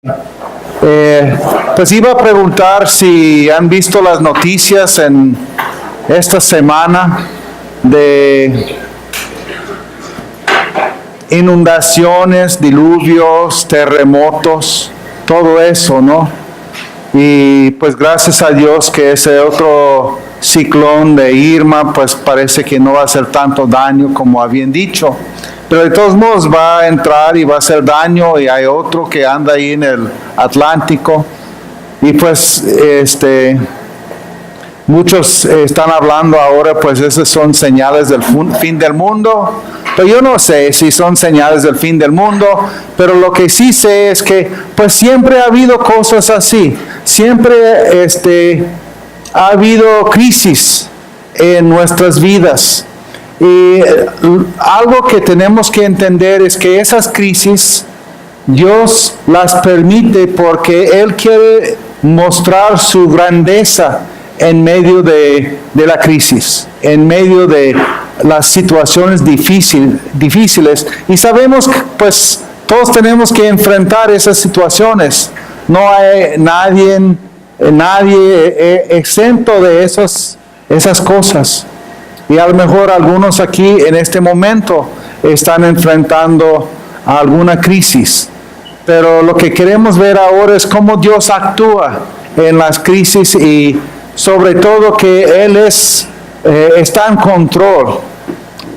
Pues iba a preguntar si han visto las noticias en esta semana de inundaciones, diluvios, terremotos, todo eso, ¿no? Y pues gracias a Dios que ese otro ciclón de Irma, pues parece que no va a hacer tanto daño como habían dicho. Pero de todos modos va a entrar y va a hacer daño, y hay otro que anda ahí en el Atlántico. Y pues muchos están hablando ahora, pues esas son señales del fin del mundo. Pero yo no sé si son señales del fin del mundo, pero lo que sí sé es que pues siempre ha habido cosas así. Siempre ha habido crisis en nuestras vidas. Y algo que tenemos que entender es que esas crisis Dios las permite porque Él quiere mostrar su grandeza en medio de la crisis, en medio de las situaciones difíciles. Y sabemos que pues todos tenemos que enfrentar esas situaciones. No hay nadie exento de esas cosas. Y a lo mejor algunos aquí en este momento están enfrentando alguna crisis. Pero lo que queremos ver ahora es cómo Dios actúa en las crisis y sobre todo que Él está en control.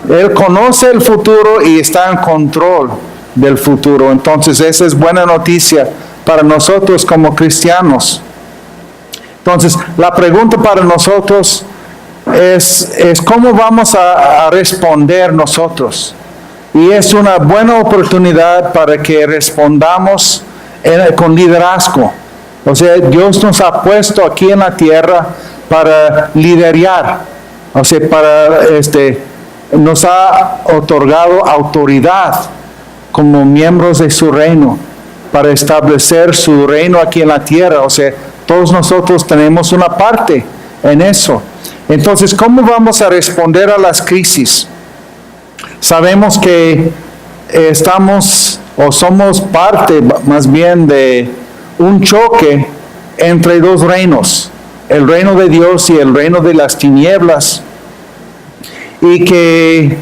Él conoce el futuro y está en control del futuro. Entonces esa es buena noticia para nosotros como cristianos. Entonces la pregunta para nosotros es cómo vamos a responder nosotros. Y es una buena oportunidad para que respondamos con liderazgo. O sea, Dios nos ha puesto aquí en la tierra para liderar. O sea, nos ha otorgado autoridad como miembros de su reino para establecer su reino aquí en la tierra. O sea, todos nosotros tenemos una parte en eso. Entonces, ¿cómo vamos a responder a las crisis? Sabemos que estamos o somos parte más bien de un choque entre dos reinos, el reino de Dios y el reino de las tinieblas, y que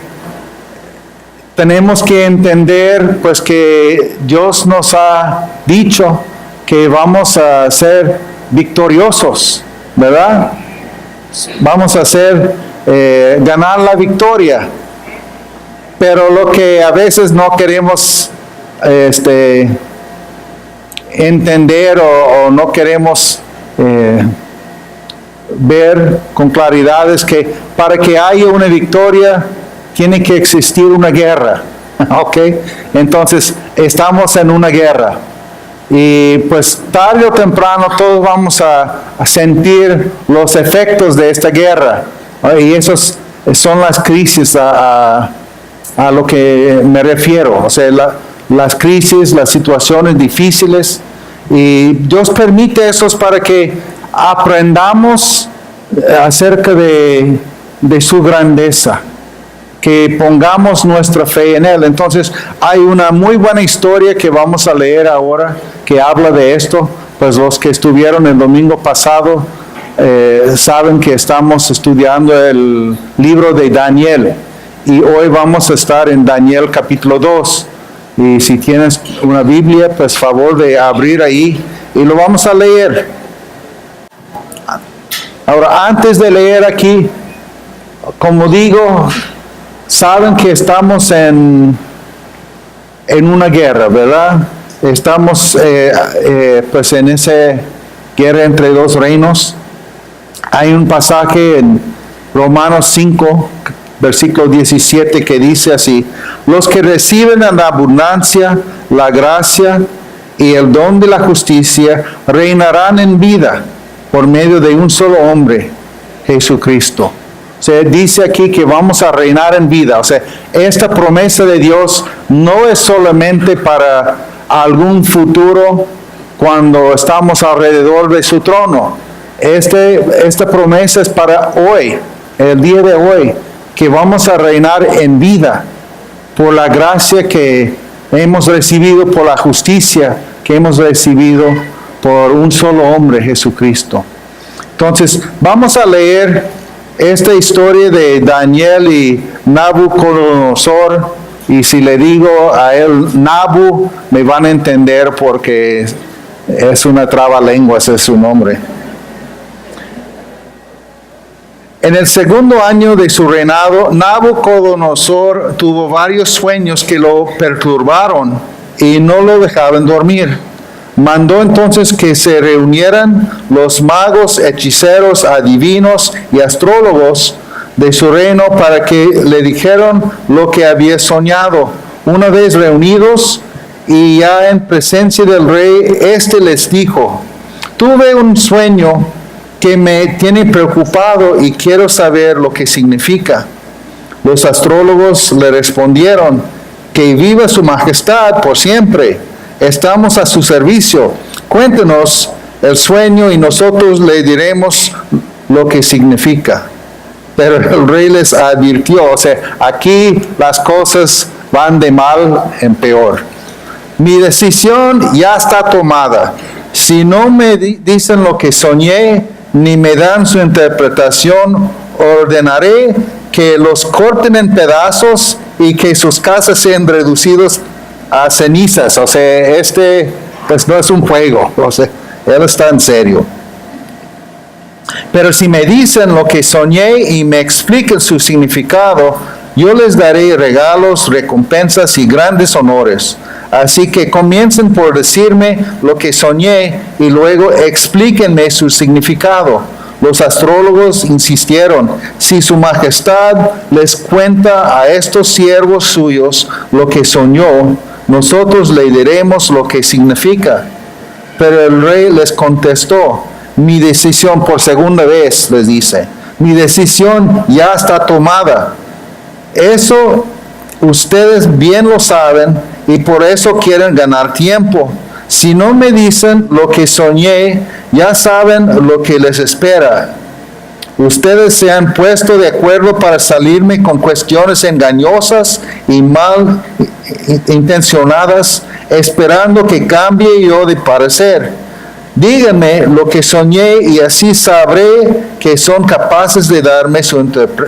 tenemos que entender pues que Dios nos ha dicho que vamos a ser victoriosos, ¿verdad? Vamos a ganar la victoria. Pero lo que a veces no queremos entender o no queremos ver con claridad es que para que haya una victoria tiene que existir una guerra. ¿Ok? Entonces estamos en una guerra. Y pues tarde o temprano todos vamos a sentir los efectos de esta guerra. Y esos son las crisis a lo que me refiero. O sea, las crisis, las situaciones difíciles. Y Dios permite esos para que aprendamos acerca de su grandeza. Que pongamos nuestra fe en Él. Entonces, hay una muy buena historia que vamos a leer ahora, que habla de esto. Pues los que estuvieron el domingo pasado saben que estamos estudiando el libro de Daniel. Y hoy vamos a estar en Daniel capítulo 2. Y si tienes una Biblia, pues favor de abrir ahí y lo vamos a leer. Ahora, antes de leer aquí, como digo, saben que estamos en una guerra, ¿verdad? Estamos pues en esa guerra entre dos reinos. Hay un pasaje en Romanos 5, versículo 17, que dice así: los que reciben en abundancia la gracia y el don de la justicia reinarán en vida por medio de un solo hombre, Jesucristo. O sea, dice aquí que vamos a reinar en vida. O sea, esta promesa de Dios no es solamente para algún futuro cuando estamos alrededor de su trono. Esta promesa es para hoy, el día de hoy, que vamos a reinar en vida por la gracia que hemos recibido, por la justicia que hemos recibido por un solo hombre, Jesucristo. Entonces, vamos a leer esta historia de Daniel y Nabucodonosor. Y si le digo a él Nabu, me van a entender porque es una trabalengua, ese es su nombre. En el segundo año de su reinado, Nabucodonosor tuvo varios sueños que lo perturbaron y no lo dejaban dormir. Mandó entonces que se reunieran los magos, hechiceros, adivinos y astrólogos de su reino para que le dijeran lo que había soñado. Una vez reunidos y ya en presencia del rey, éste les dijo: tuve un sueño que me tiene preocupado y quiero saber lo que significa. Los astrólogos le respondieron: que viva su majestad por siempre, estamos a su servicio. Cuéntenos el sueño y nosotros le diremos lo que significa. Pero el rey les advirtió, o sea, aquí las cosas van de mal en peor. Mi decisión ya está tomada. Si no me dicen lo que soñé, ni me dan su interpretación, ordenaré que los corten en pedazos y que sus casas sean reducidos a cenizas. O sea, pues no es un juego, o sea, él está en serio. Pero si me dicen lo que soñé y me expliquen su significado, yo les daré regalos, recompensas y grandes honores. Así que comiencen por decirme lo que soñé y luego explíquenme su significado. Los astrólogos insistieron: si su majestad les cuenta a estos siervos suyos lo que soñó, nosotros le diremos lo que significa. Pero el rey les contestó: mi decisión, por segunda vez les dice, mi decisión ya está tomada. Eso ustedes bien lo saben y por eso quieren ganar tiempo. Si no me dicen lo que soñé, ya saben lo que les espera. Ustedes se han puesto de acuerdo para salirme con cuestiones engañosas y mal intencionadas, esperando que cambie yo de parecer. Díganme lo que soñé y así sabré que son capaces de darme su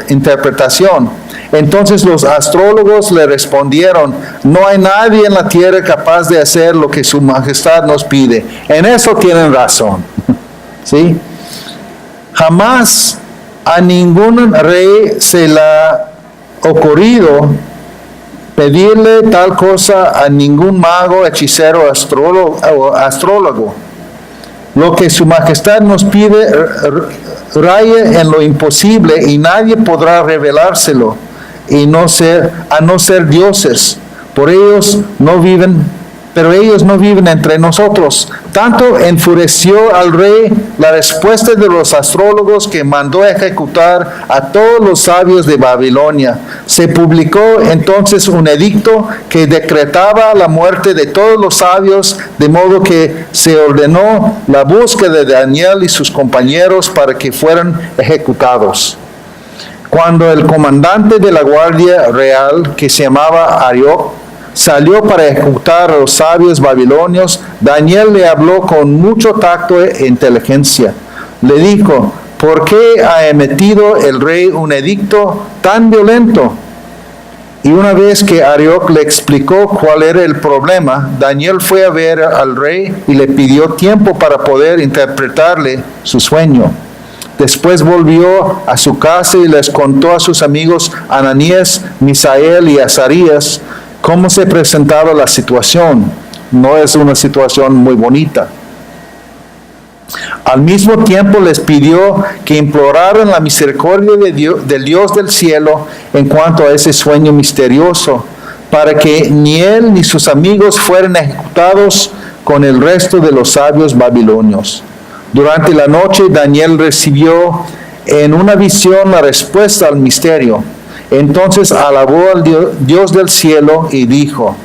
interpretación. Entonces los astrólogos le respondieron: no hay nadie en la tierra capaz de hacer lo que su majestad nos pide. En eso tienen razón. ¿Sí? Jamás a ningún rey se le ha ocurrido pedirle tal cosa a ningún mago, hechicero o astrólogo. Lo que su majestad nos pide raya en lo imposible y nadie podrá revelárselo a no ser dioses. Pero ellos no viven entre nosotros. Tanto enfureció al rey la respuesta de los astrólogos que mandó ejecutar a todos los sabios de Babilonia. Se publicó entonces un edicto que decretaba la muerte de todos los sabios, de modo que se ordenó la búsqueda de Daniel y sus compañeros para que fueran ejecutados. Cuando el comandante de la guardia real, que se llamaba Arioc, salió para ejecutar a los sabios babilonios, Daniel le habló con mucho tacto e inteligencia. Le dijo: ¿por qué ha emitido el rey un edicto tan violento? Y una vez que Arioc le explicó cuál era el problema, Daniel fue a ver al rey y le pidió tiempo para poder interpretarle su sueño. Después volvió a su casa y les contó a sus amigos Ananías, Misael y Azarías cómo se presentaba la situación. No es una situación muy bonita. Al mismo tiempo les pidió que imploraran la misericordia del Dios del cielo en cuanto a ese sueño misterioso, para que ni él ni sus amigos fueran ejecutados con el resto de los sabios babilonios. Durante la noche Daniel recibió en una visión la respuesta al misterio. Entonces alabó al Dios del cielo y dijo: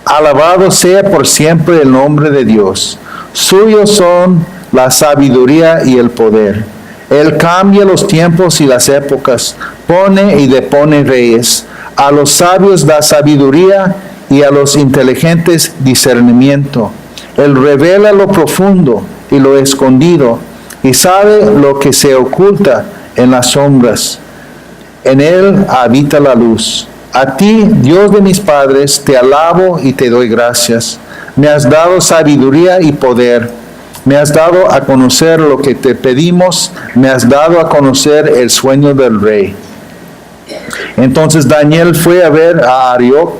alabado sea por siempre el nombre de Dios. Suyos son la sabiduría y el poder. Él cambia los tiempos y las épocas, pone y depone reyes. A los sabios da sabiduría y a los inteligentes discernimiento. Él revela lo profundo y lo escondido, y sabe lo que se oculta en las sombras. En Él habita la luz. A ti, Dios de mis padres, te alabo y te doy gracias. Me has dado sabiduría y poder. Me has dado a conocer lo que te pedimos. Me has dado a conocer el sueño del rey. Entonces Daniel fue a ver a Arioc,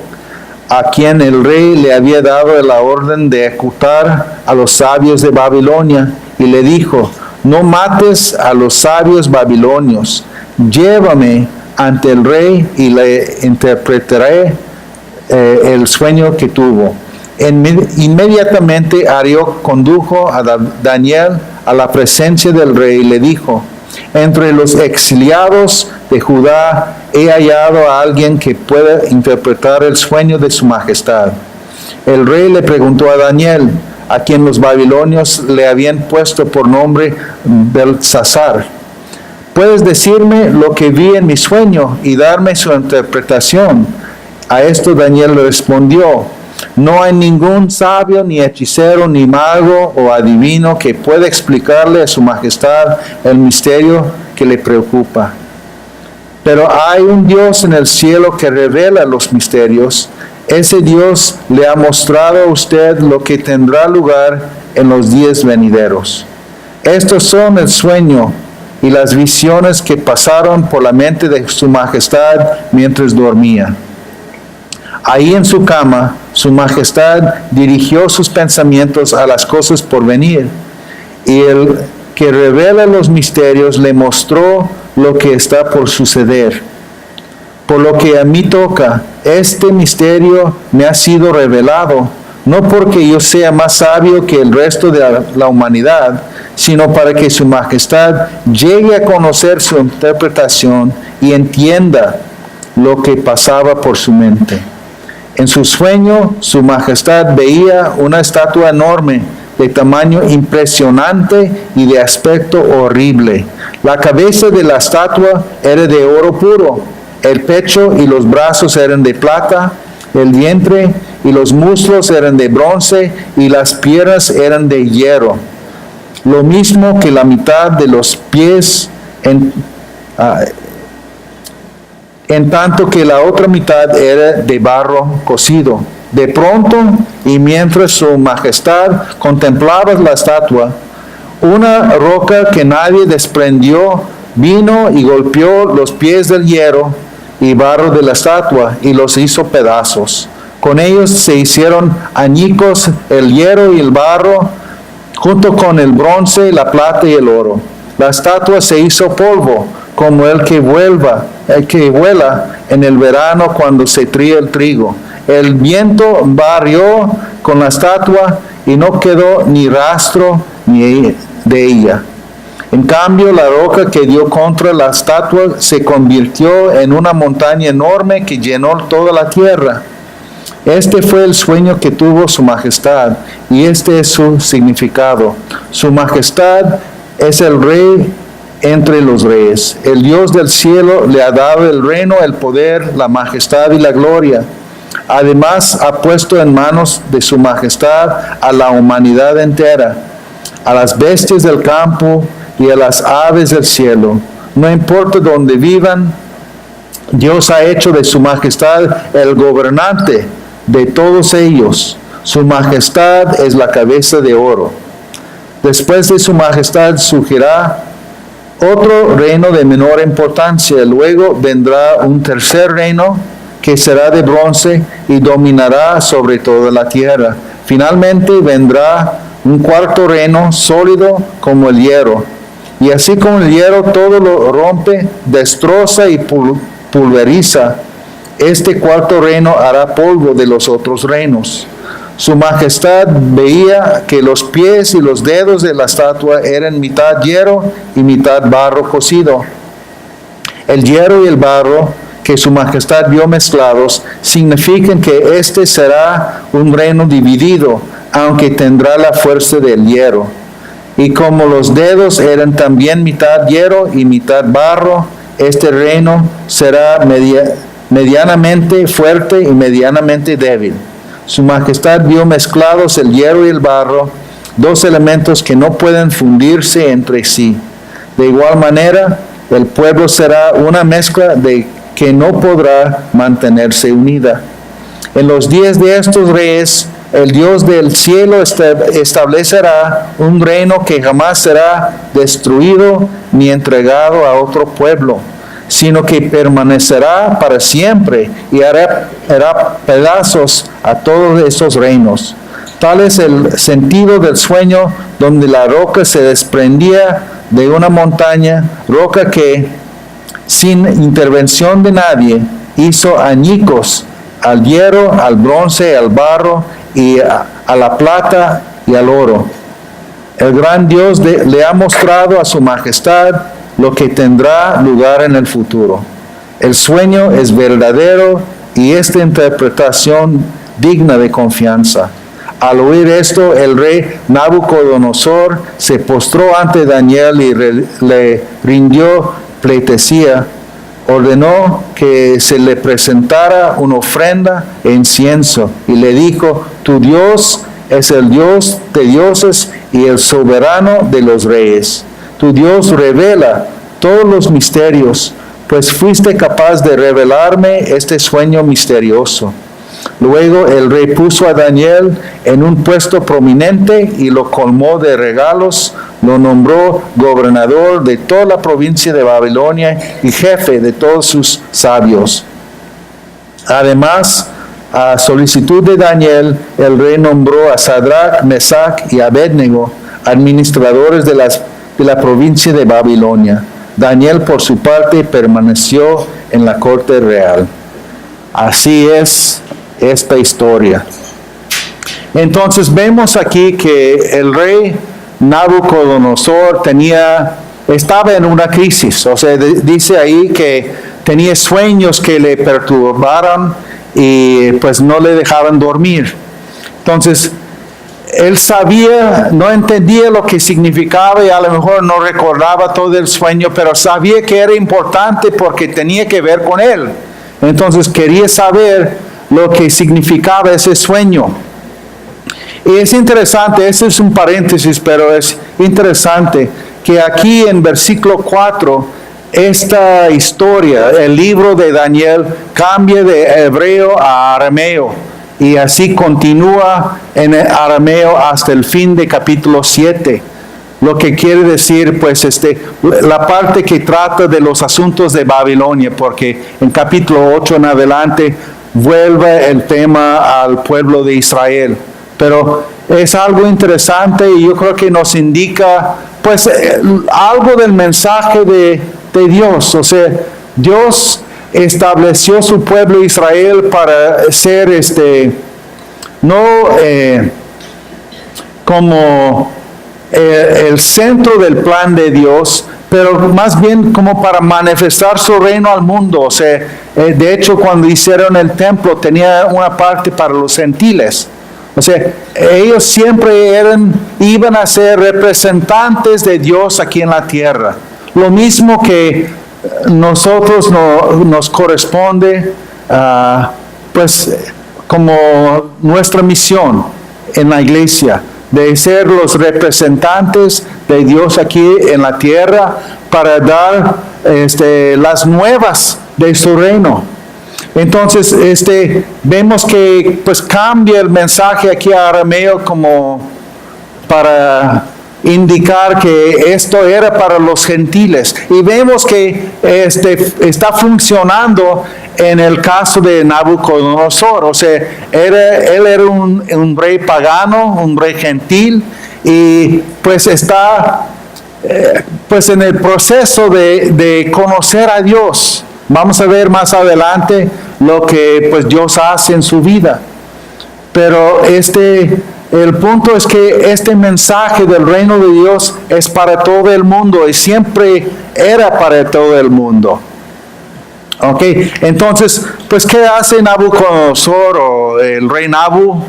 a quien el rey le había dado la orden de ejecutar a los sabios de Babilonia, y le dijo: no mates a los sabios babilonios, llévame ante el rey y le interpretaré el sueño que tuvo. Inmediatamente Arioc condujo a Daniel a la presencia del rey y le dijo: entre los exiliados de Judá he hallado a alguien que pueda interpretar el sueño de su majestad. El rey le preguntó a Daniel, a quien los babilonios le habían puesto por nombre Beltsasar: ¿puedes decirme lo que vi en mi sueño y darme su interpretación? A esto Daniel le respondió: no hay ningún sabio, ni hechicero, ni mago o adivino que pueda explicarle a su majestad el misterio que le preocupa. Pero hay un Dios en el cielo que revela los misterios. Ese Dios le ha mostrado a usted lo que tendrá lugar en los días venideros. Estos son el sueño y las visiones que pasaron por la mente de su majestad mientras dormía. Ahí en su cama, su majestad dirigió sus pensamientos a las cosas por venir, y el que revela los misterios le mostró lo que está por suceder. Por lo que a mí toca, este misterio me ha sido revelado, no porque yo sea más sabio que el resto de la humanidad, sino para que su majestad llegue a conocer su interpretación y entienda lo que pasaba por su mente. En su sueño, su majestad veía una estatua enorme, de tamaño impresionante y de aspecto horrible. La cabeza de la estatua era de oro puro, el pecho y los brazos eran de plata, el vientre y los muslos eran de bronce y las piernas eran de hierro. Lo mismo que la mitad de los pies en tanto que la otra mitad era de barro cocido. De pronto, y mientras su majestad contemplaba la estatua, una roca que nadie desprendió vino y golpeó los pies del hierro y barro de la estatua y los hizo pedazos. Con ellos se hicieron añicos el hierro y el barro, junto con el bronce, la plata y el oro. La estatua se hizo polvo, como el que vuela en el verano cuando se tría el trigo. El viento barrió con la estatua y no quedó ni rastro de ella. En cambio, la roca que dio contra la estatua se convirtió en una montaña enorme que llenó toda la tierra. Este fue el sueño que tuvo su majestad, y este es su significado. Su majestad es el rey entre los reyes. El Dios del cielo le ha dado el reino, el poder, la majestad y la gloria. Además, ha puesto en manos de su majestad a la humanidad entera, a las bestias del campo y a las aves del cielo. No importa dónde vivan, Dios ha hecho de su majestad el gobernante de todos ellos. Su majestad es la cabeza de oro. Después de su majestad surgirá otro reino de menor importancia. Luego vendrá un tercer reino que será de bronce y dominará sobre toda la tierra. Finalmente vendrá un cuarto reino sólido como el hierro. Y así como el hierro todo lo rompe, destroza y pulveriza, este cuarto reino hará polvo de los otros reinos. Su majestad veía que los pies y los dedos de la estatua eran mitad hierro y mitad barro cocido. El hierro y el barro que su majestad vio mezclados significan que este será un reino dividido, aunque tendrá la fuerza del hierro. Y como los dedos eran también mitad hierro y mitad barro, este reino será medianamente fuerte y medianamente débil. Su majestad vio mezclados el hierro y el barro, dos elementos que no pueden fundirse entre sí. De igual manera, el pueblo será una mezcla de que no podrá mantenerse unida. En los días de estos reyes, el Dios del cielo establecerá un reino que jamás será destruido ni entregado a otro pueblo, sino que permanecerá para siempre y hará pedazos a todos estos reinos. Tal es el sentido del sueño donde la roca se desprendía de una montaña, roca que, sin intervención de nadie, hizo añicos al hierro, al bronce, al barro y a la plata y al oro. El gran Dios le ha mostrado a su majestad lo que tendrá lugar en el futuro. El sueño es verdadero y esta interpretación digna de confianza. Al oír esto, el rey Nabucodonosor se postró ante Daniel y le rindió pleitesía. Ordenó que se le presentara una ofrenda e incienso y le dijo: tu Dios es el Dios de dioses y el soberano de los reyes. Tu Dios revela todos los misterios, pues fuiste capaz de revelarme este sueño misterioso. Luego el rey puso a Daniel en un puesto prominente y lo colmó de regalos, lo nombró gobernador de toda la provincia de Babilonia y jefe de todos sus sabios. Además, a solicitud de Daniel, el rey nombró a Sadrach, Mesach y Abednego administradores de la provincia de Babilonia. Daniel, por su parte, permaneció en la corte real. Así es esta historia. Entonces vemos aquí que el rey Nabucodonosor estaba en una crisis. O sea, dice ahí que tenía sueños que le perturbaron y pues no le dejaban dormir. Entonces, él sabía, no entendía lo que significaba y a lo mejor no recordaba todo el sueño, pero sabía que era importante porque tenía que ver con él. Entonces quería saber lo que significaba ese sueño. Y es interesante, ese es un paréntesis, pero es interesante que aquí en versículo 4, esta historia, el libro de Daniel, cambia de hebreo a arameo. Y así continúa en arameo hasta el fin de capítulo 7. Lo que quiere decir, pues, la parte que trata de los asuntos de Babilonia, porque en capítulo 8 en adelante vuelve el tema al pueblo de Israel. Pero es algo interesante y yo creo que nos indica, pues, algo del mensaje de Dios. O sea, Dios estableció su pueblo Israel para ser como el centro del plan de Dios, pero más bien como para manifestar su reino al mundo. O sea, de hecho, cuando hicieron el templo tenía una parte para los gentiles. O sea, ellos siempre iban a ser representantes de Dios aquí en la tierra. Lo mismo que nosotros nos corresponde, pues, como nuestra misión en la iglesia, de ser los representantes de Dios aquí en la tierra para dar las nuevas de su reino. Entonces, vemos que pues cambia el mensaje aquí a arameo como para indicar que esto era para los gentiles. Y vemos que está funcionando en el caso de Nabucodonosor. O sea, él era un rey pagano, un rey gentil, y pues está pues en el proceso de conocer a Dios. Vamos a ver más adelante lo que pues Dios hace en su vida. Pero el punto es que este mensaje del reino de Dios es para todo el mundo y siempre era para todo el mundo. Ok, entonces, pues, ¿qué hace Nabucodonosor o el rey Nabu?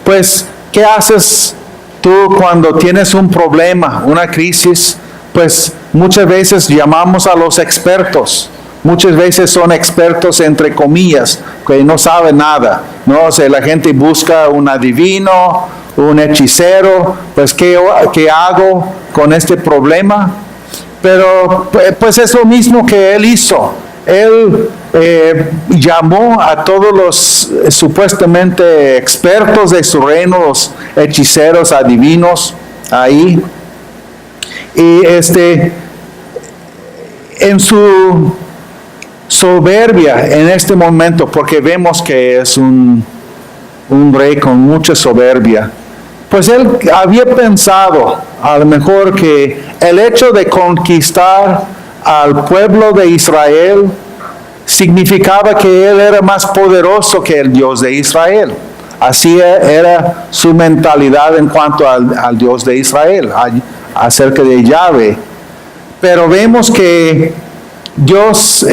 Pues, ¿qué haces tú cuando tienes un problema, una crisis? Pues, muchas veces llamamos a los expertos. muchas veces son expertos entre comillas, que no saben nada, ¿no? O sea, la gente busca un adivino, un hechicero, pues ¿qué hago con este problema? Pero pues es lo mismo que él hizo. Él llamó a todos los supuestamente expertos de su reino, los hechiceros, adivinos, ahí. Y en su soberbia en este momento, porque vemos que es un rey con mucha soberbia, pues él había pensado a lo mejor que el hecho de conquistar al pueblo de Israel significaba que él era más poderoso que el Dios de Israel. Así era su mentalidad en cuanto al Dios de Israel, acerca de Yahvé. Pero vemos que Dios,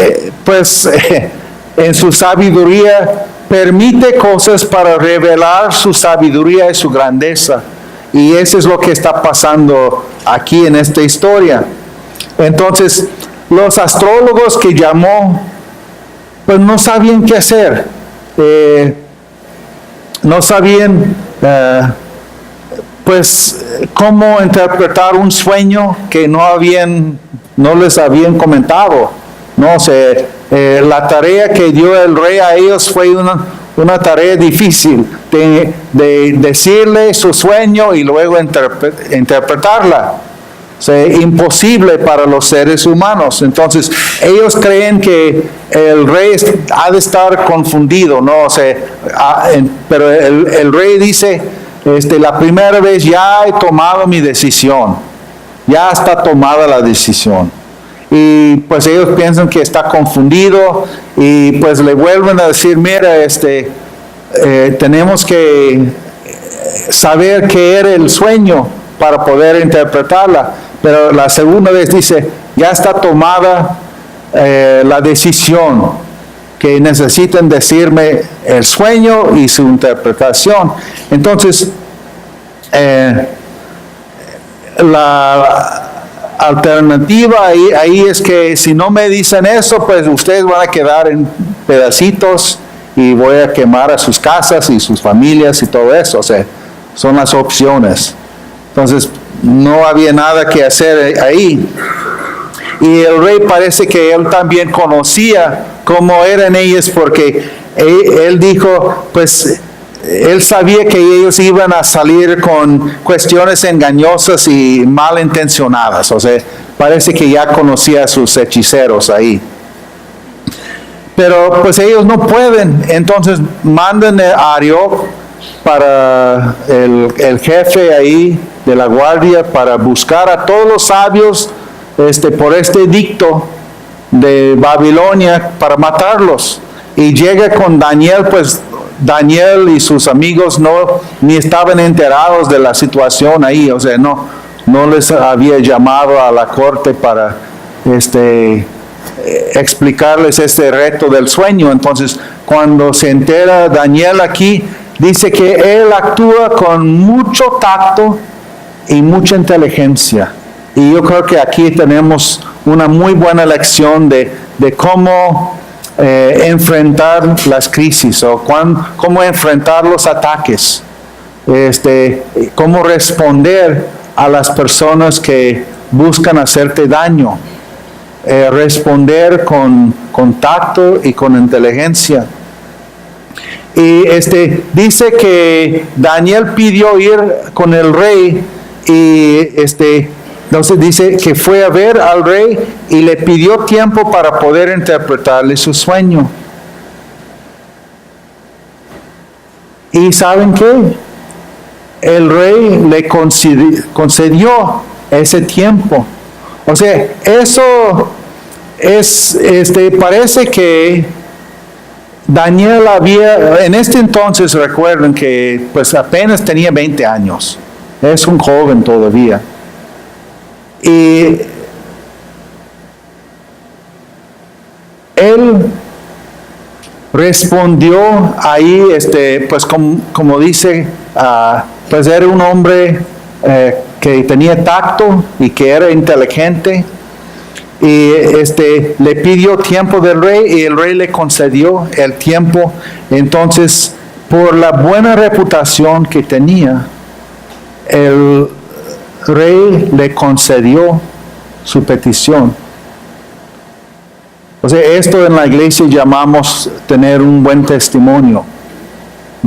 en su sabiduría, permite cosas para revelar su sabiduría y su grandeza. Y eso es lo que está pasando aquí en esta historia. Entonces, los astrólogos que llamó, pues no sabían qué hacer. No sabían, cómo interpretar un sueño que no les habían comentado. No sé, la tarea que dio el rey a ellos fue una tarea difícil de decirle su sueño y luego interpretarla. O sea, imposible para los seres humanos. Entonces, ellos creen que el rey ha de estar confundido, ¿no? O sea, pero el rey dice, la primera vez ya he tomado mi decisión. Ya está tomada la decisión. Y pues ellos piensan que está confundido y pues le vuelven a decir, mira, tenemos que saber qué era el sueño para poder interpretarla. Pero la segunda vez dice, ya está tomada la decisión, que necesitan decirme el sueño y su interpretación. Entonces, la alternativa ahí es que si no me dicen eso, pues ustedes van a quedar en pedacitos y voy a quemar a sus casas y sus familias y todo eso. O sea, son las opciones. Entonces, no había nada que hacer ahí. Y el rey parece que él también conocía cómo eran ellos, porque él dijo, pues él sabía que ellos iban a salir con cuestiones engañosas y malintencionadas. O sea, parece que ya conocía a sus hechiceros ahí. Pero pues ellos no pueden. Entonces mandan a Arioc para el jefe ahí de la guardia para buscar a todos los sabios por este edicto de Babilonia para matarlos. Y llega con Daniel, pues Daniel y sus amigos ni estaban enterados de la situación ahí, o sea, no les había llamado a la corte para explicarles este reto del sueño. Entonces, cuando se entera Daniel aquí, dice que él actúa con mucho tacto y mucha inteligencia. Y yo creo que aquí tenemos una muy buena lección de cómo enfrentar las crisis o cómo enfrentar los ataques, cómo responder a las personas que buscan hacerte daño, responder con tacto y con inteligencia. Y dice que Daniel pidió ir con el rey y entonces dice que fue a ver al rey y le pidió tiempo para poder interpretarle su sueño. ¿Y saben qué? El rey le concedió ese tiempo. O sea, eso es, parece que Daniel en este entonces, recuerden que pues apenas tenía 20 años. Es un joven todavía. Y él respondió ahí, pues como dice, pues era un hombre que tenía tacto y que era inteligente. y le pidió tiempo del rey y el rey le concedió el tiempo. Entonces, por la buena reputación que tenía, el rey le concedió su petición. O sea, esto en la iglesia llamamos tener un buen testimonio.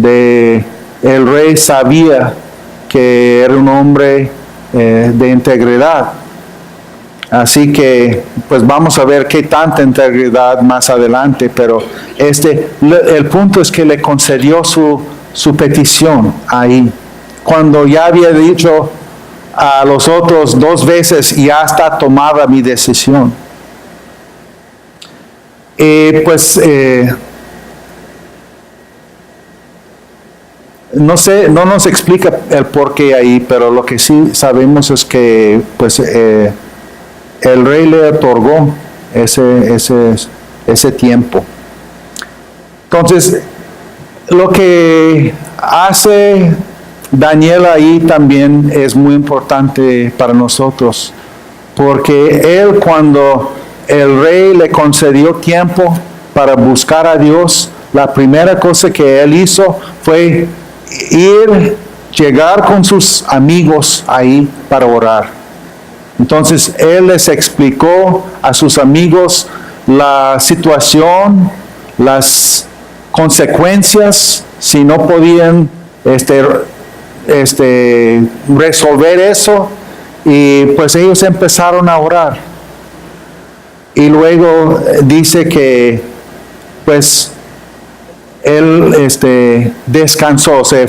El rey sabía que era un hombre de integridad. Así que, pues vamos a ver qué tanta integridad más adelante, pero el punto es que le concedió su petición ahí. Cuando ya había dicho a los otros 2 veces, ya está tomada mi decisión. No sé, no nos explica el por qué ahí, pero lo que sí sabemos es que pues el rey le otorgó ese tiempo. Entonces, lo que hace Daniel ahí también es muy importante para nosotros, porque él, cuando el rey le concedió tiempo para buscar a Dios, la primera cosa que él hizo fue llegar con sus amigos ahí para orar. Entonces él les explicó a sus amigos la situación, las consecuencias, si no podían resolver eso, y pues ellos empezaron a orar. Y luego dice que pues él descansó, o sea,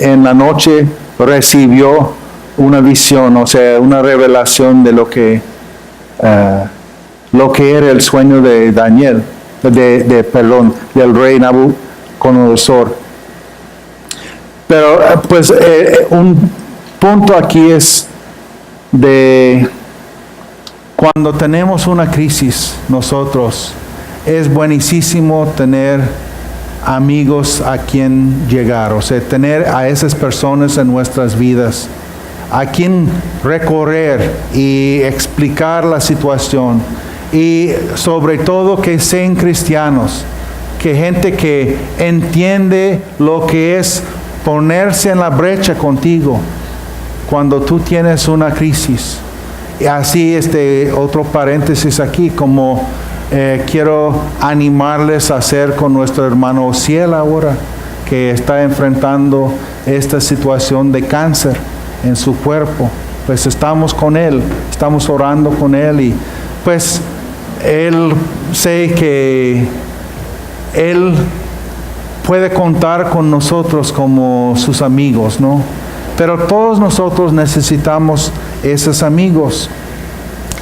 en la noche recibió una visión, o sea, una revelación de lo que era el sueño de Daniel, del rey Nabucodonosor. Pero pues un punto aquí es de cuando tenemos una crisis nosotros, es buenísimo tener amigos a quien llegar, o sea, tener a esas personas en nuestras vidas, a quien recorrer y explicar la situación, y sobre todo que sean cristianos, que gente que entiende lo que es ponerse en la brecha contigo cuando tú tienes una crisis. Y así, otro paréntesis aquí, como quiero animarles a hacer con nuestro hermano Ociel ahora, que está enfrentando esta situación de cáncer en su cuerpo. Pues estamos con él, estamos orando con él, y pues él sé que él puede contar con nosotros como sus amigos, ¿no? Pero todos nosotros necesitamos esos amigos.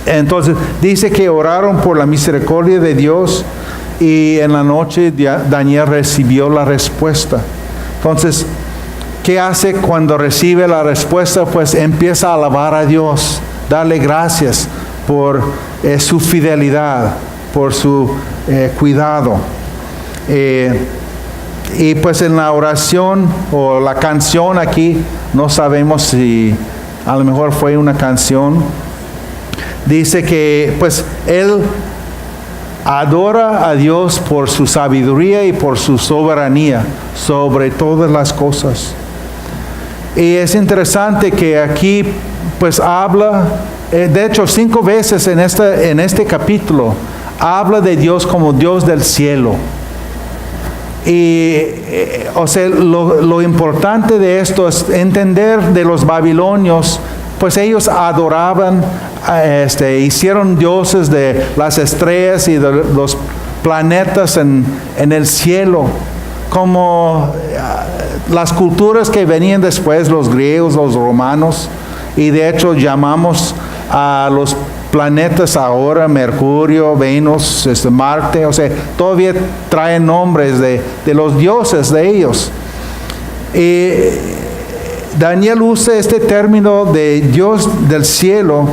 Entonces dice que oraron por la misericordia de Dios, y en la noche Daniel recibió la respuesta. Entonces, ¿qué hace cuando recibe la respuesta? Pues empieza a alabar a Dios, darle gracias por su fidelidad, por su cuidado. Y pues en la oración o la canción aquí, no sabemos si a lo mejor fue una canción, dice que pues él adora a Dios por su sabiduría y por su soberanía sobre todas las cosas. Y es interesante que aquí pues habla, de hecho 5 veces en este capítulo, habla de Dios como Dios del cielo. Y o sea, lo importante de esto es entender de los babilonios, pues ellos adoraban, hicieron dioses de las estrellas y de los planetas en el cielo, como las culturas que venían después, los griegos, los romanos, y de hecho llamamos a los planetas ahora Mercurio, Venus, Marte, o sea, todavía traen nombres de los dioses de ellos. Y Daniel usa este término de Dios del cielo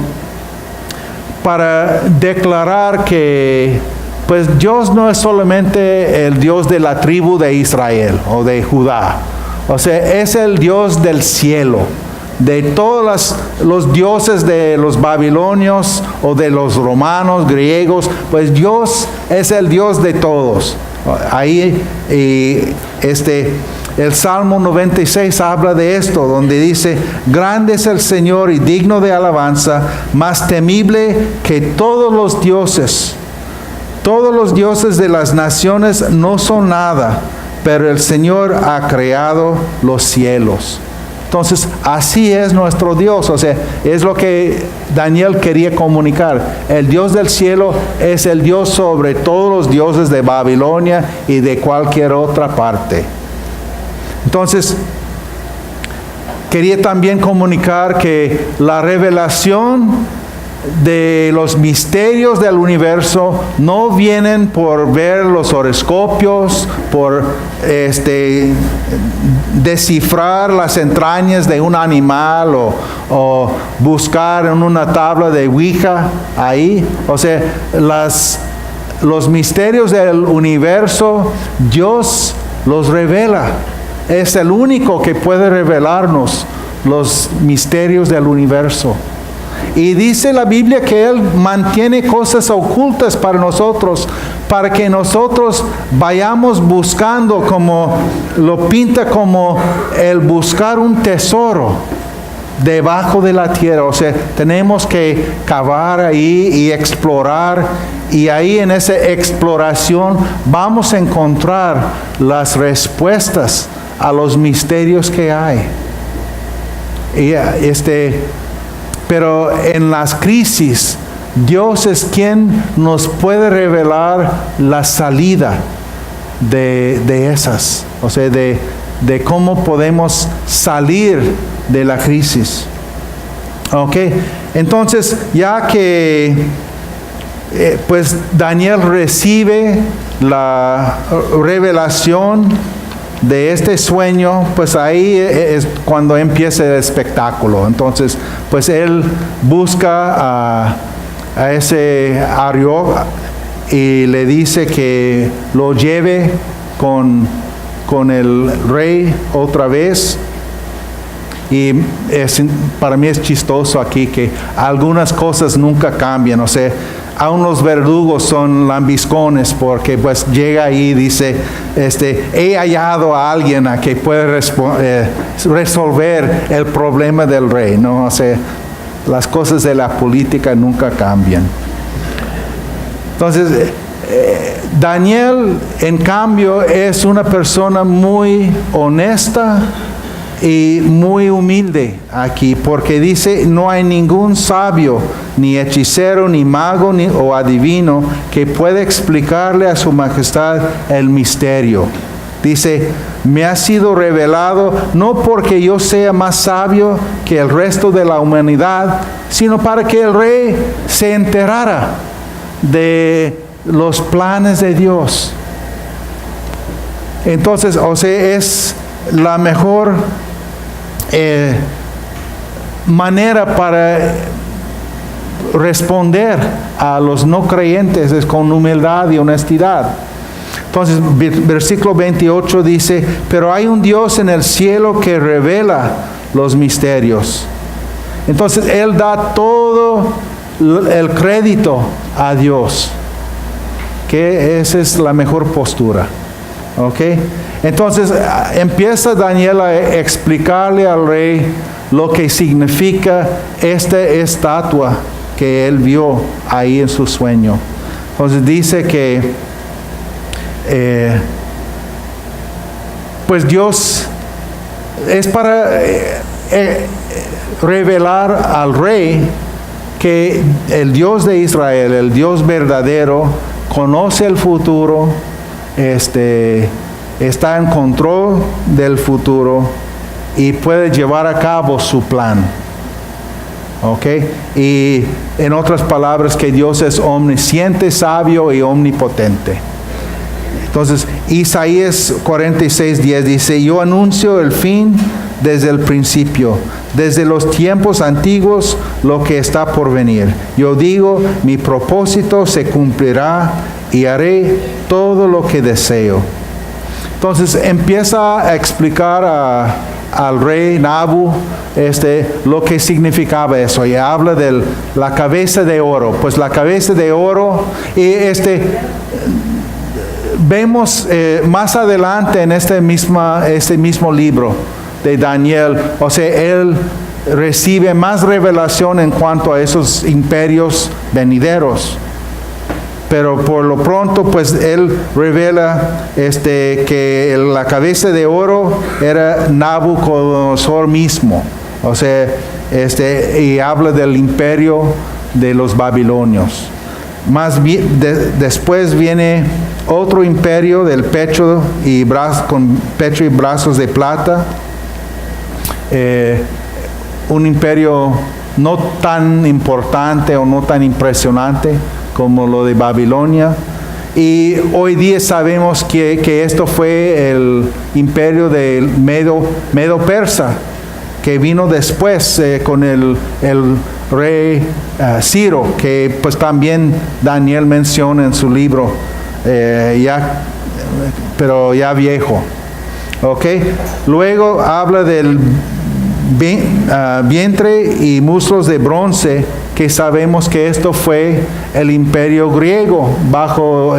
para declarar que pues Dios no es solamente el Dios de la tribu de Israel o de Judá, o sea, es el Dios del cielo, de todos los dioses de los babilonios o de los romanos, griegos, pues Dios es el Dios de todos. Ahí el Salmo 96 habla de esto, donde dice: grande es el Señor y digno de alabanza, más temible que todos los dioses. Todos los dioses de las naciones no son nada, pero el Señor ha creado los cielos. Entonces, así es nuestro Dios. O sea, es lo que Daniel quería comunicar. El Dios del cielo es el Dios sobre todos los dioses de Babilonia y de cualquier otra parte. Entonces, quería también comunicar que la revelación de los misterios del universo no vienen por ver los horoscopios, por descifrar las entrañas de un animal o buscar en una tabla de Ouija ahí. O sea, los misterios del universo, Dios los revela. Es el único que puede revelarnos los misterios del universo. Y dice la Biblia que Él mantiene cosas ocultas para nosotros, para que nosotros vayamos buscando, como lo pinta como el buscar un tesoro debajo de la tierra. O sea, tenemos que cavar ahí y explorar, y ahí en esa exploración vamos a encontrar las respuestas a los misterios que hay. Y pero en las crisis, Dios es quien nos puede revelar la salida de esas. O sea, de cómo podemos salir de la crisis. Ok, entonces ya que pues Daniel recibe la revelación de este sueño, pues ahí es cuando empieza el espectáculo. Entonces, pues él busca a ese Arioc y le dice que lo lleve con el rey otra vez. Y para mí es chistoso aquí que algunas cosas nunca cambian. O sea, aún los verdugos son lambiscones, porque pues llega ahí y dice, he hallado a alguien a que puede resolver el problema del rey, ¿no? O sea, las cosas de la política nunca cambian. Entonces, Daniel, en cambio, es una persona muy honesta y muy humilde aquí, porque dice: no hay ningún sabio, ni hechicero, ni mago, o adivino que pueda explicarle a su majestad el misterio. Dice: me ha sido revelado no porque yo sea más sabio que el resto de la humanidad, sino para que el rey se enterara de los planes de Dios. Entonces, o sea, es la mejor manera para responder a los no creyentes, es con humildad y honestidad. Entonces, versículo 28 dice: pero hay un Dios en el cielo que revela los misterios. Entonces, él da todo el crédito a Dios, que esa es la mejor postura. ¿Ok? Entonces empieza Daniel a explicarle al rey lo que significa esta estatua que él vio ahí en su sueño. Entonces dice que pues Dios es para revelar al rey que el Dios de Israel, el Dios verdadero, conoce el futuro, está en control del futuro y puede llevar a cabo su plan. ¿Ok? Y en otras palabras, que Dios es omnisciente, sabio y omnipotente. Entonces, Isaías 46:10 dice: yo anuncio el fin desde el principio, desde los tiempos antiguos, lo que está por venir. Yo digo, mi propósito se cumplirá y haré todo lo que deseo. Entonces empieza a explicar al rey Nabu lo que significaba eso, y habla de la cabeza de oro. Pues la cabeza de oro, y vemos más adelante en este mismo libro de Daniel, o sea, él recibe más revelación en cuanto a esos imperios venideros. Pero por lo pronto, pues él revela que la cabeza de oro era Nabucodonosor mismo. O sea, y habla del imperio de los babilonios. Más bien, después viene otro imperio del pecho y con pecho y brazos de plata. Un imperio no tan importante o no tan impresionante como lo de Babilonia. Y hoy día sabemos que esto fue el imperio del Medo Persa, que vino después con el rey Ciro, que pues también Daniel menciona en su libro, pero ya viejo. Okay. Luego habla del vientre y muslos de bronce, que sabemos que esto fue el imperio griego bajo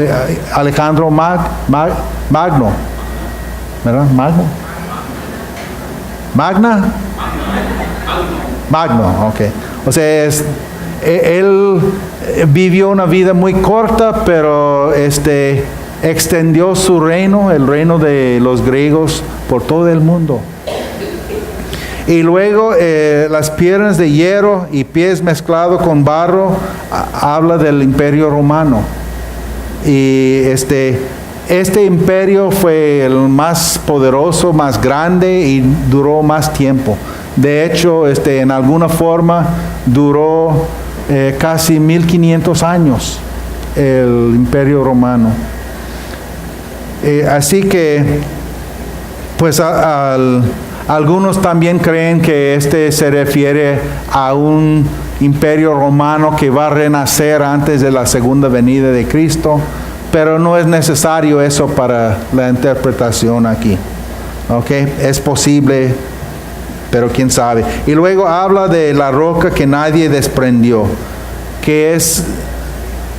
Alejandro Magno, ¿verdad? Magno, ok. O sea, él vivió una vida muy corta, pero extendió su reino, el reino de los griegos, por todo el mundo. Y luego las piernas de hierro y pies mezclados con barro, habla del imperio romano. Y este imperio fue el más poderoso, más grande, y duró más tiempo. De hecho, en alguna forma duró casi 1500 años el imperio romano. Así que, pues algunos también creen que se refiere a un imperio romano que va a renacer antes de la segunda venida de Cristo, pero no es necesario eso para la interpretación aquí. ¿Ok? Es posible, pero quién sabe. Y luego habla de la roca que nadie desprendió, que es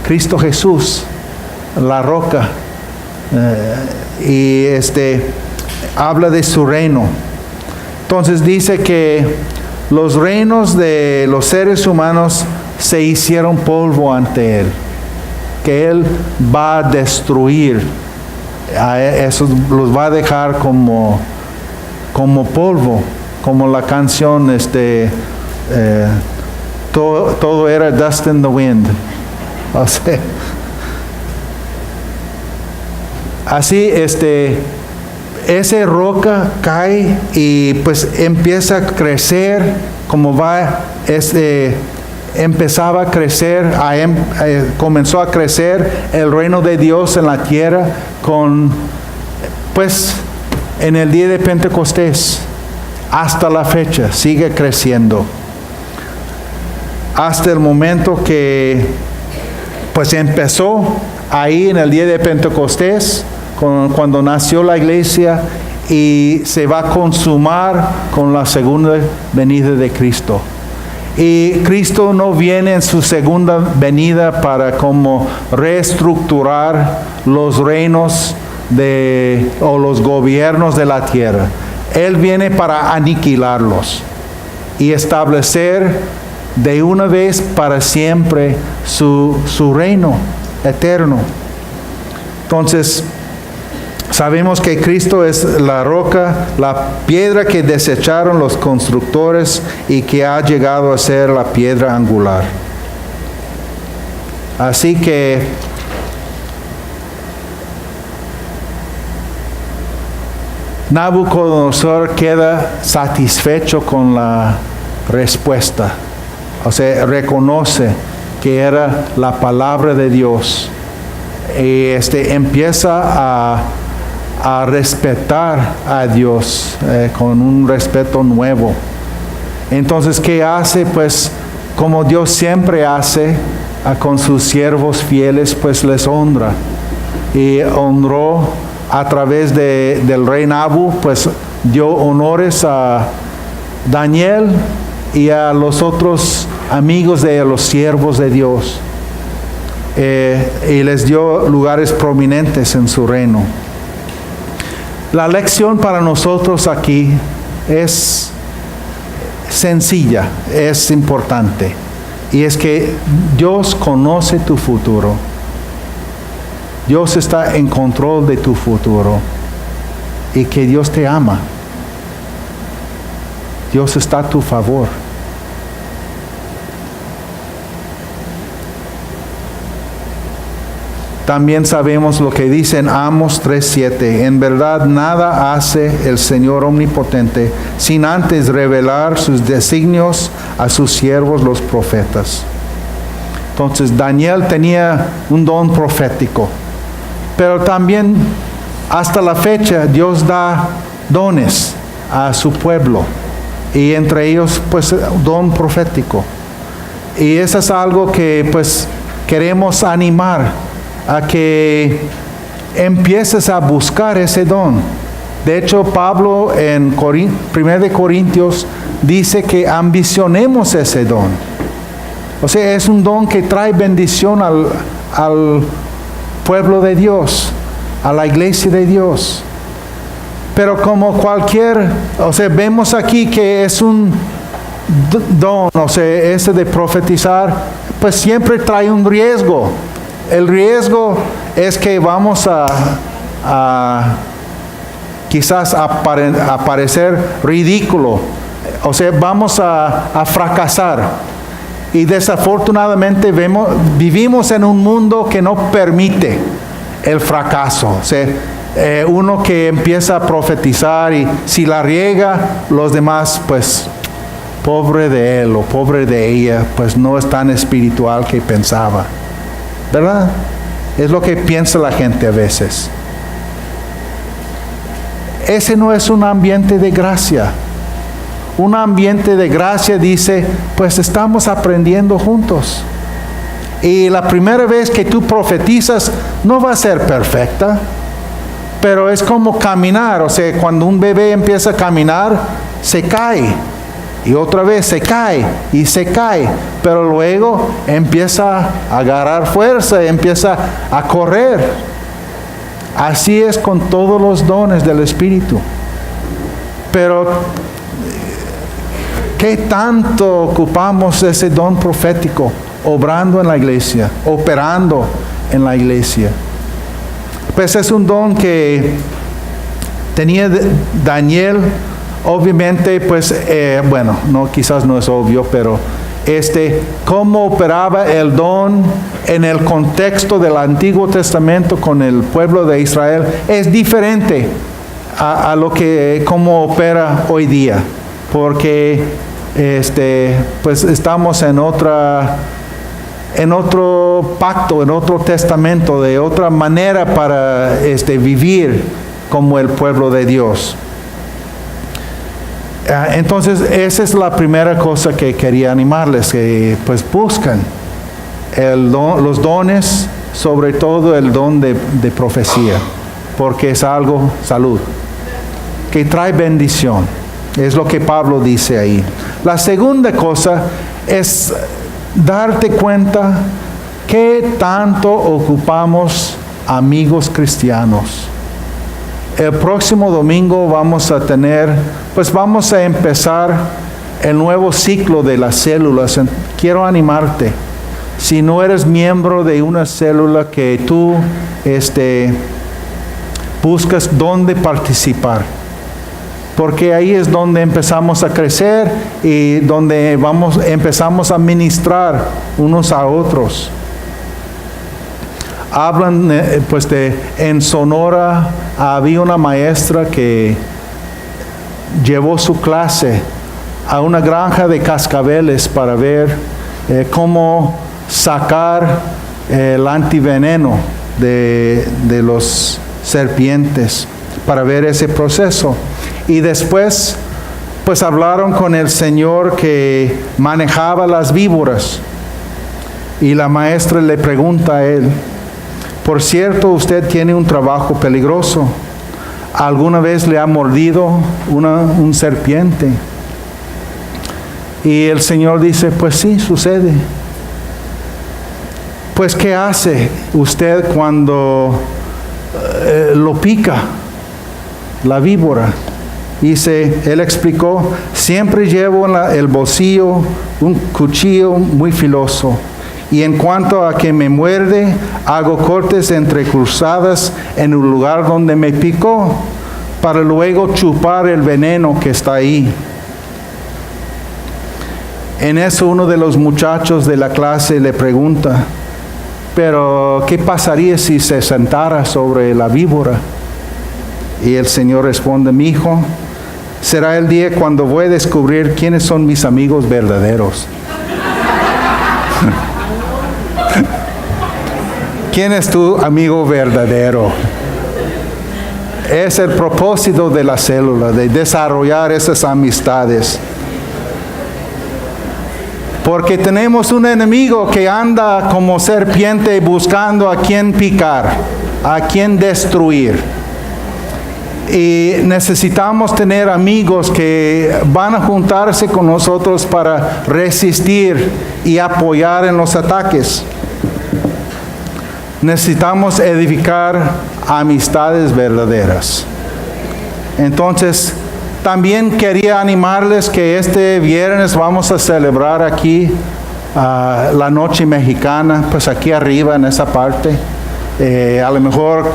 Cristo Jesús, la roca. Y habla de su reino. Entonces dice que los reinos de los seres humanos se hicieron polvo ante Él, que Él va a destruir a esos, los va a dejar como polvo, como la canción todo era dust in the wind. O sea, así esa roca cae y pues empieza a crecer, como empezaba a crecer, comenzó a crecer el reino de Dios en la tierra en el día de Pentecostés, hasta la fecha, sigue creciendo. Hasta el momento que pues empezó ahí en el día de Pentecostés, cuando nació la iglesia, y se va a consumar con la segunda venida de Cristo. Y Cristo no viene en su segunda venida para como reestructurar los reinos o los gobiernos de la tierra. Él viene para aniquilarlos y establecer de una vez para siempre su reino eterno. Entonces, sabemos que Cristo es la roca, la piedra que desecharon los constructores y que ha llegado a ser la piedra angular. Así que Nabucodonosor queda satisfecho con la respuesta. O sea, reconoce que era la palabra de Dios. Y empieza a respetar a Dios con un respeto nuevo. Entonces, ¿qué hace? Pues como Dios siempre hace con sus siervos fieles, pues les honra. Y honró a través del rey Nabu, pues dio honores a Daniel y a los otros amigos de los siervos de Dios. Y les dio lugares prominentes en su reino. La lección para nosotros aquí es sencilla, es importante. Y es que Dios conoce tu futuro. Dios está en control de tu futuro. Y que Dios te ama. Dios está a tu favor. También sabemos lo que dice en Amos 3:7. En verdad nada hace el Señor omnipotente sin antes revelar sus designios a sus siervos los profetas. Entonces Daniel tenía un don profético. Pero también hasta la fecha Dios da dones a su pueblo. Y entre ellos pues don profético. Y eso es algo que pues queremos animar a que empieces a buscar ese don. De hecho, Pablo en 1 Corintios dice que ambicionemos ese don. O sea, es un don que trae bendición al pueblo de Dios, a la iglesia de Dios. Pero como vemos aquí que es un don, ese de profetizar, pues siempre trae un riesgo. El riesgo es que vamos a quizás parecer ridículo. Vamos a fracasar. Y desafortunadamente vivimos en un mundo que no permite el fracaso. Uno que empieza a profetizar y si la riega, los demás, pues, pobre de él o pobre de ella, pues no es tan espiritual que pensaba. ¿Verdad? Es lo que piensa la gente a veces. Ese no es un ambiente de gracia. Un ambiente de gracia dice, pues estamos aprendiendo juntos. Y la primera vez que tú profetizas no va a ser perfecta, pero es como caminar. Cuando un bebé empieza a caminar, se cae. Y otra vez se cae y se cae, pero luego empieza a agarrar fuerza, empieza a correr. Así es con todos los dones del Espíritu. Pero, ¿qué tanto ocupamos ese don profético? Obrando en la iglesia, operando en la iglesia. Pues es un don que tenía Daniel. Obviamente, pues, quizás no es obvio, pero cómo operaba el don en el contexto del Antiguo Testamento con el pueblo de Israel es diferente a lo que cómo opera hoy día, porque pues estamos en otro pacto, en otro testamento, de otra manera para vivir como el pueblo de Dios. Entonces, esa es la primera cosa que quería animarles, que pues buscan los dones, sobre todo el don de profecía, porque es algo, salud, que trae bendición. Es lo que Pablo dice ahí. La segunda cosa es darte cuenta qué tanto ocupamos amigos cristianos. El próximo domingo vamos a empezar el nuevo ciclo de las células. Quiero animarte. Si no eres miembro de una célula, que tú buscas dónde participar. Porque ahí es donde empezamos a crecer y donde empezamos a ministrar unos a otros. Hablan en Sonora había una maestra que llevó su clase a una granja de cascabeles para ver cómo sacar el antiveneno de los serpientes, para ver ese proceso. Y después pues hablaron con el señor que manejaba las víboras, y la maestra le pregunta a él: por cierto, usted tiene un trabajo peligroso. ¿Alguna vez le ha mordido un serpiente? Y el Señor dice, pues sí, sucede. Pues ¿qué hace usted cuando lo pica la víbora? Dice, él explicó, siempre llevo en el bolsillo un cuchillo muy filoso. Y en cuanto a que me muerde, hago cortes entrecruzadas en el lugar donde me picó, para luego chupar el veneno que está ahí. En eso uno de los muchachos de la clase le pregunta, pero ¿qué pasaría si se sentara sobre la víbora? Y el Señor responde, mi hijo, será el día cuando voy a descubrir quiénes son mis amigos verdaderos. ¿Quién es tu amigo verdadero? Es el propósito de la célula, de desarrollar esas amistades. Porque tenemos un enemigo que anda como serpiente buscando a quien picar, a quien destruir. Y necesitamos tener amigos que van a juntarse con nosotros para resistir y apoyar en los ataques. Necesitamos edificar amistades verdaderas. Entonces, también quería animarles que este viernes vamos a celebrar aquí la noche mexicana, pues aquí arriba en esa parte. A lo mejor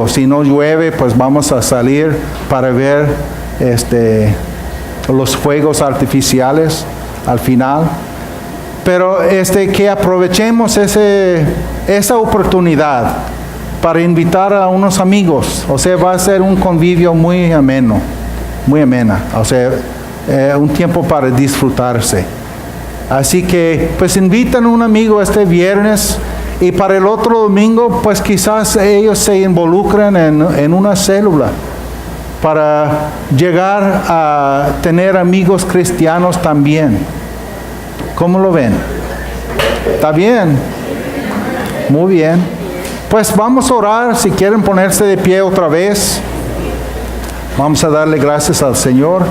si no llueve, pues vamos a salir para ver los fuegos artificiales al final. Pero que aprovechemos esa oportunidad para invitar a unos amigos. O sea, va a ser un convivio muy ameno, muy amena. O sea, un tiempo para disfrutarse. Así que, pues invitan a un amigo este viernes. Y para el otro domingo, pues quizás ellos se involucren en una célula para llegar a tener amigos cristianos también. ¿Cómo lo ven? ¿Está bien? Muy bien. Pues vamos a orar, si quieren ponerse de pie otra vez. Vamos a darle gracias al Señor.